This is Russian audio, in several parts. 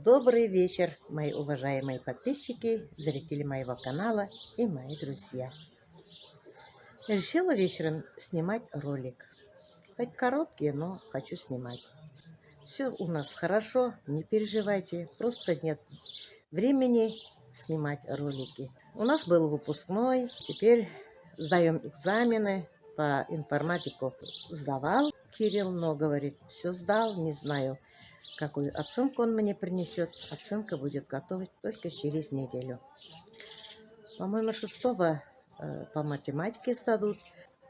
Добрый вечер, мои уважаемые подписчики, зрители моего канала и мои друзья. Решила вечером снимать ролик. Хоть короткий, но хочу снимать. Все у нас хорошо, не переживайте, просто нет времени снимать ролики. У нас был выпускной, теперь сдаем экзамены по информатику. Сдавал Кирилл, но говорит, все сдал, не знаю, какую оценку он мне принесет. Оценка будет готова только через неделю. По-моему, 6-го по математике сдадут,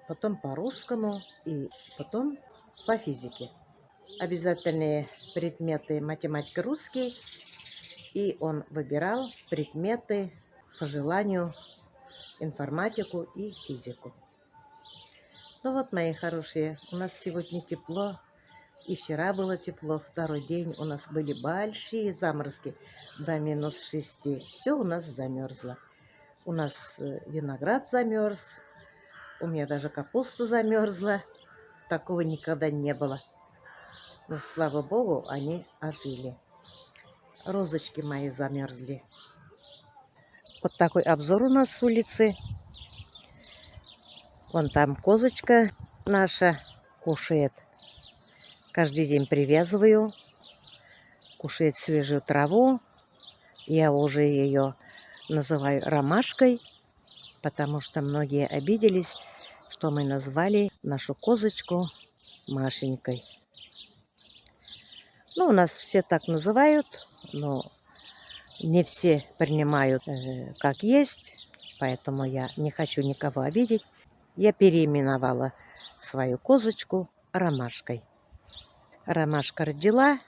потом по русскому и потом по физике. Обязательные предметы математика, русский. И он выбирал предметы по желанию информатику и физику. Ну вот, мои хорошие, у нас сегодня тепло. И вчера было тепло, второй день у нас были большие заморозки до -6. Все у нас замерзло. У нас виноград замерз, у меня даже капуста замерзла. Такого никогда не было. Но, слава богу, они ожили. Розочки мои замерзли. Вот такой обзор у нас с улицы. Вон там козочка наша кушает. Каждый день привязываю. Кушает свежую траву. Я уже ее называю ромашкой, потому что многие обиделись, что мы назвали нашу козочку Машенькой. Ну, у нас все так называют, но не все принимают как есть, поэтому я не хочу никого обидеть. Я переименовала свою козочку Ромашкой. Ромашка родила,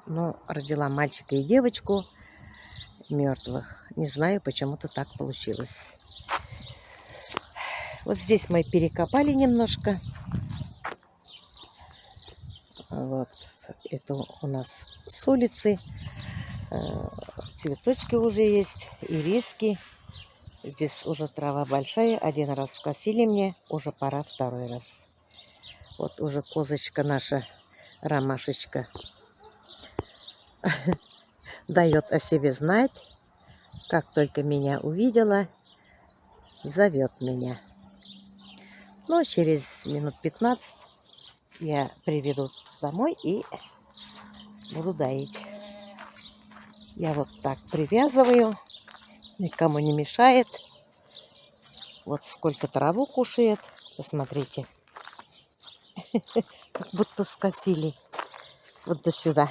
но родила мальчика и девочку мертвых. Не знаю, почему-то так получилось. Вот здесь мы перекопали немножко. Вот это у нас с улицы. Цветочки уже есть, ириски. Здесь уже трава большая. Один раз скосили мне, уже пора второй раз. Вот уже козочка наша, Ромашечка, дает о себе знать. Как только меня увидела, зовет меня. Но через минут 15 я приведу домой и буду доить. Я вот так привязываю, никому не мешает. Вот сколько траву кушает, посмотрите. Как будто скосили вот до сюда.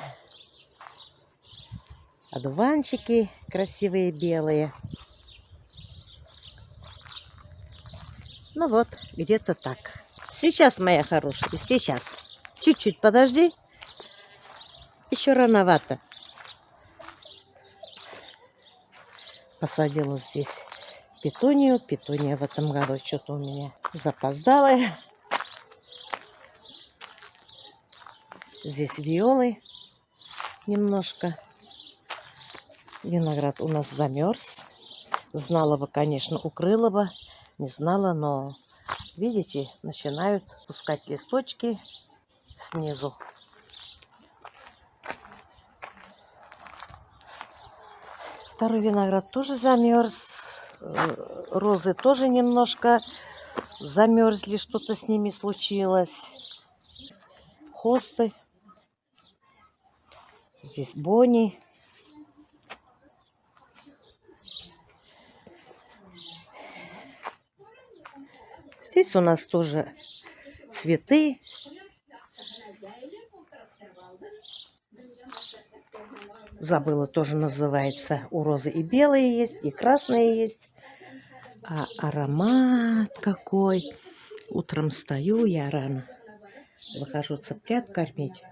Одуванчики красивые белые. Ну вот, где-то так. Сейчас, моя хорошая, сейчас. Чуть-чуть подожди. Еще рановато. Посадила здесь петунию. Петуния в этом году что-то у меня запоздалая. Здесь виолы немножко. Виноград у нас замерз. Знала бы, конечно, укрыла бы. Не знала, но, видите, начинают пускать листочки снизу. Второй виноград тоже замерз. Розы тоже немножко замерзли, что-то с ними случилось. Хосты. Здесь бони. Здесь у нас тоже цветы. Забыла, тоже называется. У розы и белые есть, и красные есть. А аромат какой. Утром встаю, я рано выхожу цыплят кормить.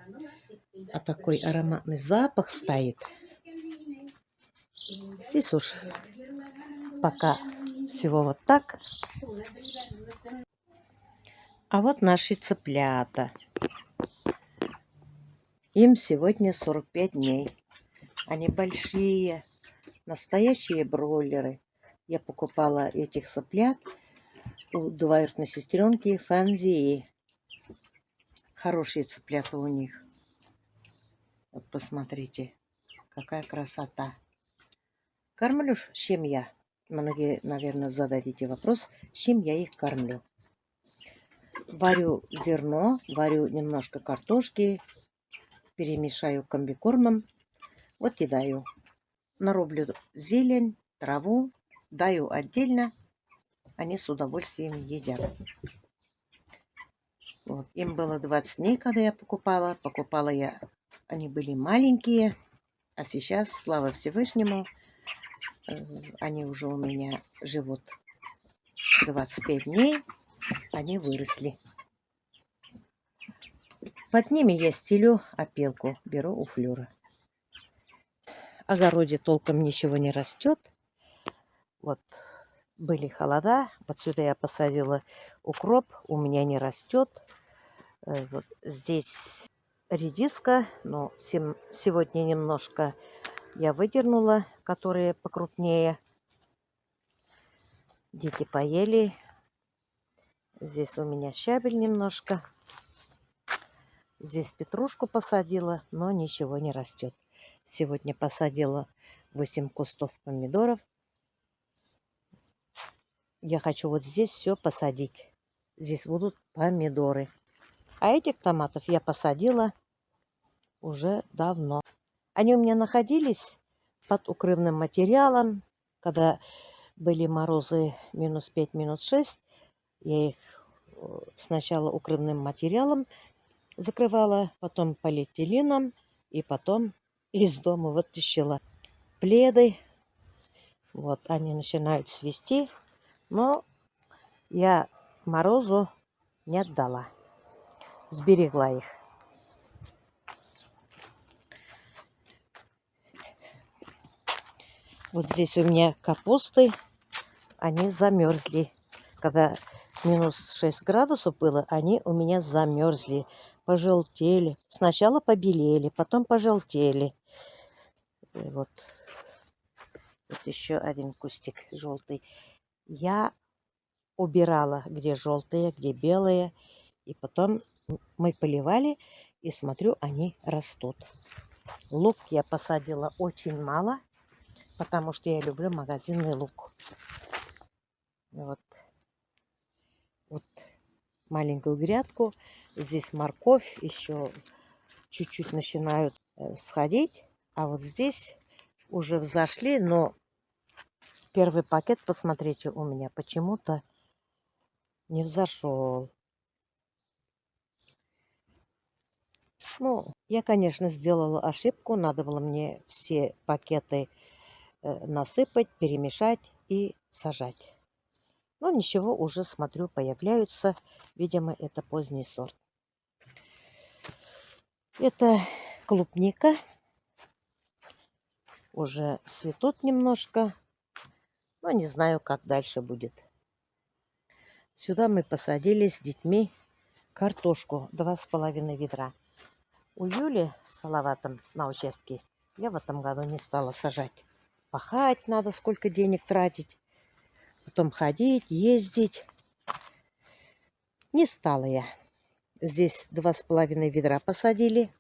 А такой ароматный запах стоит. Здесь уж пока всего вот так. А вот наши цыплята. Им сегодня 45 дней. Они большие, настоящие бройлеры. Я покупала этих цыплят у двоюродной сестренки Фанзии. Хорошие цыплята у них. Вот посмотрите. какая красота. Кормлю с чем я? Многие, наверное, зададите вопрос, с чем я их кормлю. Варю зерно, варю немножко картошки, перемешаю комбикормом, вот и даю. Нарублю зелень, траву, даю отдельно, они с удовольствием едят. Вот. Им было 20 дней, когда я покупала. Покупала я, они были маленькие, а сейчас, слава Всевышнему, они уже у меня живут 25 дней, они выросли. Под ними я стелю опилку, беру у Флюра. В огороде толком ничего не растет. Вот были холода, вот сюда я посадила укроп, у меня не растет. Вот здесь редиска, но сегодня немножко я выдернула, которые покрупнее. Дети поели. Здесь у меня щавель немножко. Здесь петрушку посадила, но ничего не растет. Сегодня посадила 8 кустов помидоров. Я хочу вот здесь все посадить. Здесь будут помидоры. А этих томатов я посадила уже давно. Они у меня находились под укрывным материалом. Когда были морозы -5, -6, я их сначала укрывным материалом закрывала, потом полиэтиленом, и потом из дома вытащила пледы. Вот они начинают свисти, но я морозу не отдала, сберегла их. Вот здесь у меня капусты, они замерзли. Когда -6 градусов было, они у меня замерзли, пожелтели. Сначала побелели, потом пожелтели. И вот тут еще один кустик желтый. Я убирала, где желтые, где белые. И потом мы поливали, и смотрю, они растут. Лук я посадила очень мало, потому что я люблю магазинный лук. Вот маленькую грядку. Здесь морковь еще чуть-чуть начинают сходить. А вот здесь уже взошли, но первый пакет, посмотрите, у меня почему-то не взошел. Ну, я, конечно, сделала ошибку. Надо было мне все пакеты насыпать, перемешать и сажать. Но ничего, уже смотрю, появляются. Видимо, это поздний сорт. Это клубника. Уже цветут немножко. Но не знаю, как дальше будет. Сюда мы посадили с детьми картошку. 2,5 ведра. У Юли с Салаватом на участке я в этом году не стала сажать. Пахать надо, сколько денег тратить. Потом ходить, ездить. Не стала я. Здесь 2,5 ведра посадили.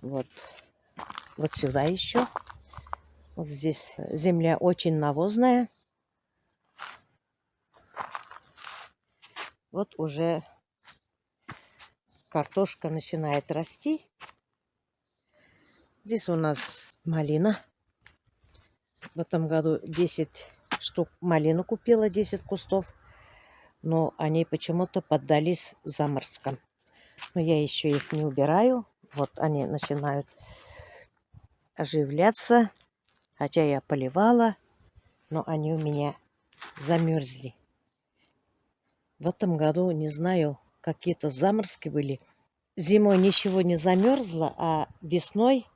Вот сюда еще. Вот здесь земля очень навозная. Вот уже картошка начинает расти. Здесь у нас малина. В этом году 10 штук малину купила, 10 кустов. Но они почему-то поддались заморозкам. Но я еще их не убираю. Вот они начинают оживляться. Хотя я поливала, но они у меня замерзли. В этом году, не знаю, какие-то заморозки были. Зимой ничего не замерзло, а весной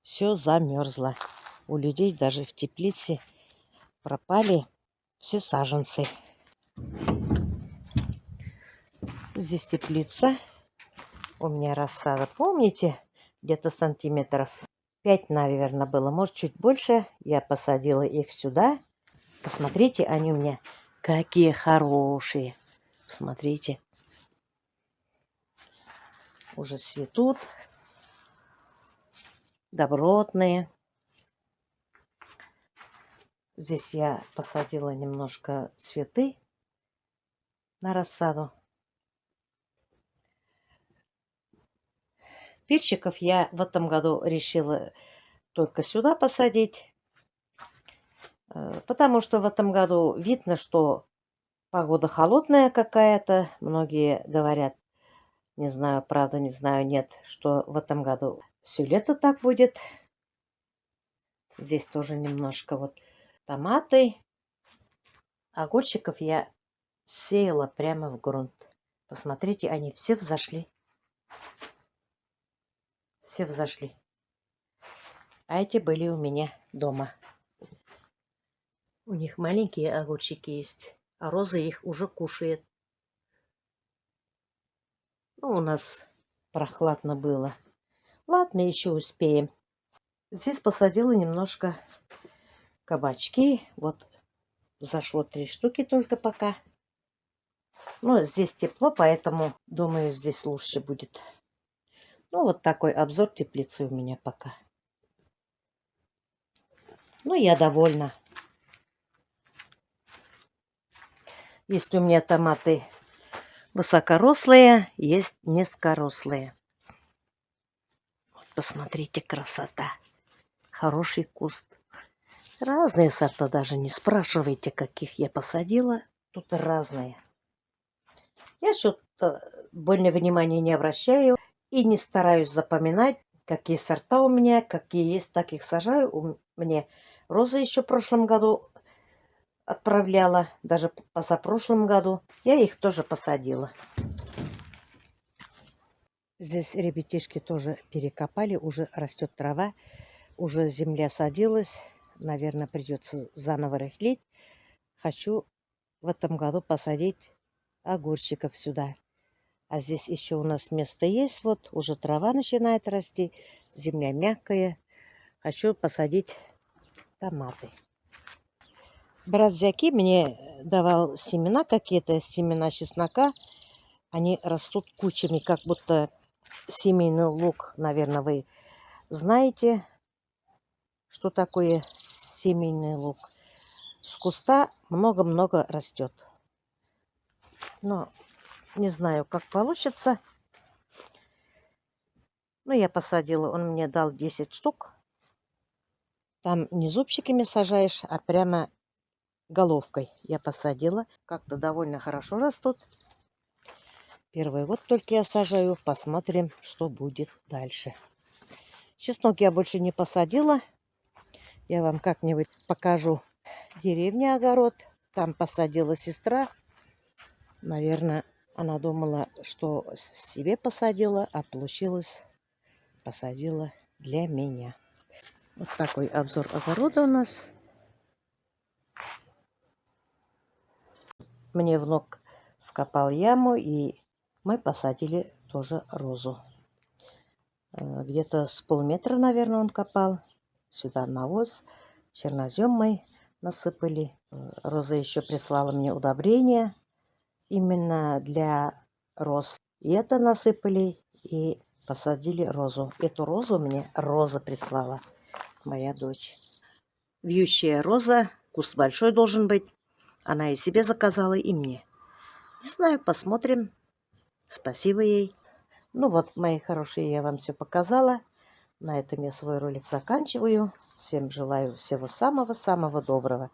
все замерзло. У людей даже в теплице пропали все саженцы. Здесь теплица. У меня рассада, помните, где-то сантиметров 5, наверное, было. Может, чуть больше. Я посадила их сюда. Посмотрите, они у меня какие хорошие. Посмотрите. Уже цветут. добротные. Здесь я посадила немножко цветы на рассаду. Перчиков я в этом году решила только сюда посадить, потому что в этом году видно, что погода холодная какая-то. Многие говорят, не знаю, правда, не знаю, нет, что в этом году все лето так будет. Здесь тоже немножко вот томаты. Огурчиков я сеяла прямо в грунт. Посмотрите, они все взошли. Все взошли. А эти были у меня дома. У них маленькие огурчики есть, а Роза их уже кушает. Ну, у нас прохладно было. Ладно, еще успеем. Здесь посадила немножко кабачки. Вот зашло 3 штуки только пока. Ну, здесь тепло, поэтому, думаю, здесь лучше будет. Ну, вот такой обзор теплицы у меня пока. Ну, я довольна. Есть у меня томаты высокорослые, есть низкорослые. Вот посмотрите, красота. Хороший куст. Разные сорта, даже не спрашивайте, каких я посадила. Тут разные. Я что-то больно внимания не обращаю и не стараюсь запоминать, какие сорта у меня, какие есть, так их сажаю. Мне розы еще в прошлом году отправляла, даже позапрошлом году. Я их тоже посадила. Здесь ребятишки тоже перекопали, уже растет трава, уже земля садилась. Наверное, придется заново рыхлить. Хочу в этом году посадить огурчиков сюда. А здесь еще у нас место есть. Вот уже трава начинает расти, земля мягкая. Хочу посадить томаты. Брат Зяки мне давал семена какие-то, семена чеснока. Они растут кучами, как будто семейный лук. Наверное, вы знаете, что такое семейный лук. С куста много-много растет. Но не знаю, как получится. Но я посадила, он мне дал 10 штук. Там не зубчиками сажаешь, а прямо головкой я посадила. Как-то довольно хорошо растут. Первый год только я сажаю. Посмотрим, что будет дальше. Чеснок я больше не посадила. Я вам как-нибудь покажу деревня, огород. Там посадила сестра. Наверное, она думала, что себе посадила, а получилось посадила для меня. Вот такой обзор огорода у нас. Мне внук скопал яму, и мы посадили тоже розу. Где-то с полметра, наверное, он копал. Сюда навоз, чернозем мы насыпали. Роза еще прислала мне удобрения именно для роз. И это насыпали, и посадили розу. Эту розу мне Роза прислала, моя дочь. Вьющая роза, куст большой должен быть. Она и себе заказала, и мне. Не знаю, посмотрим. Спасибо ей. Ну вот, мои хорошие, я вам все показала. На этом я свой ролик заканчиваю. Всем желаю всего самого-самого доброго.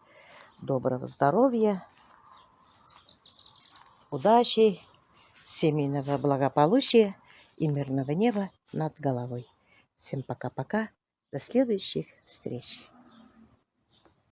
Доброго здоровья, удачи, семейного благополучия и мирного неба над головой. Всем пока-пока. До следующих встреч.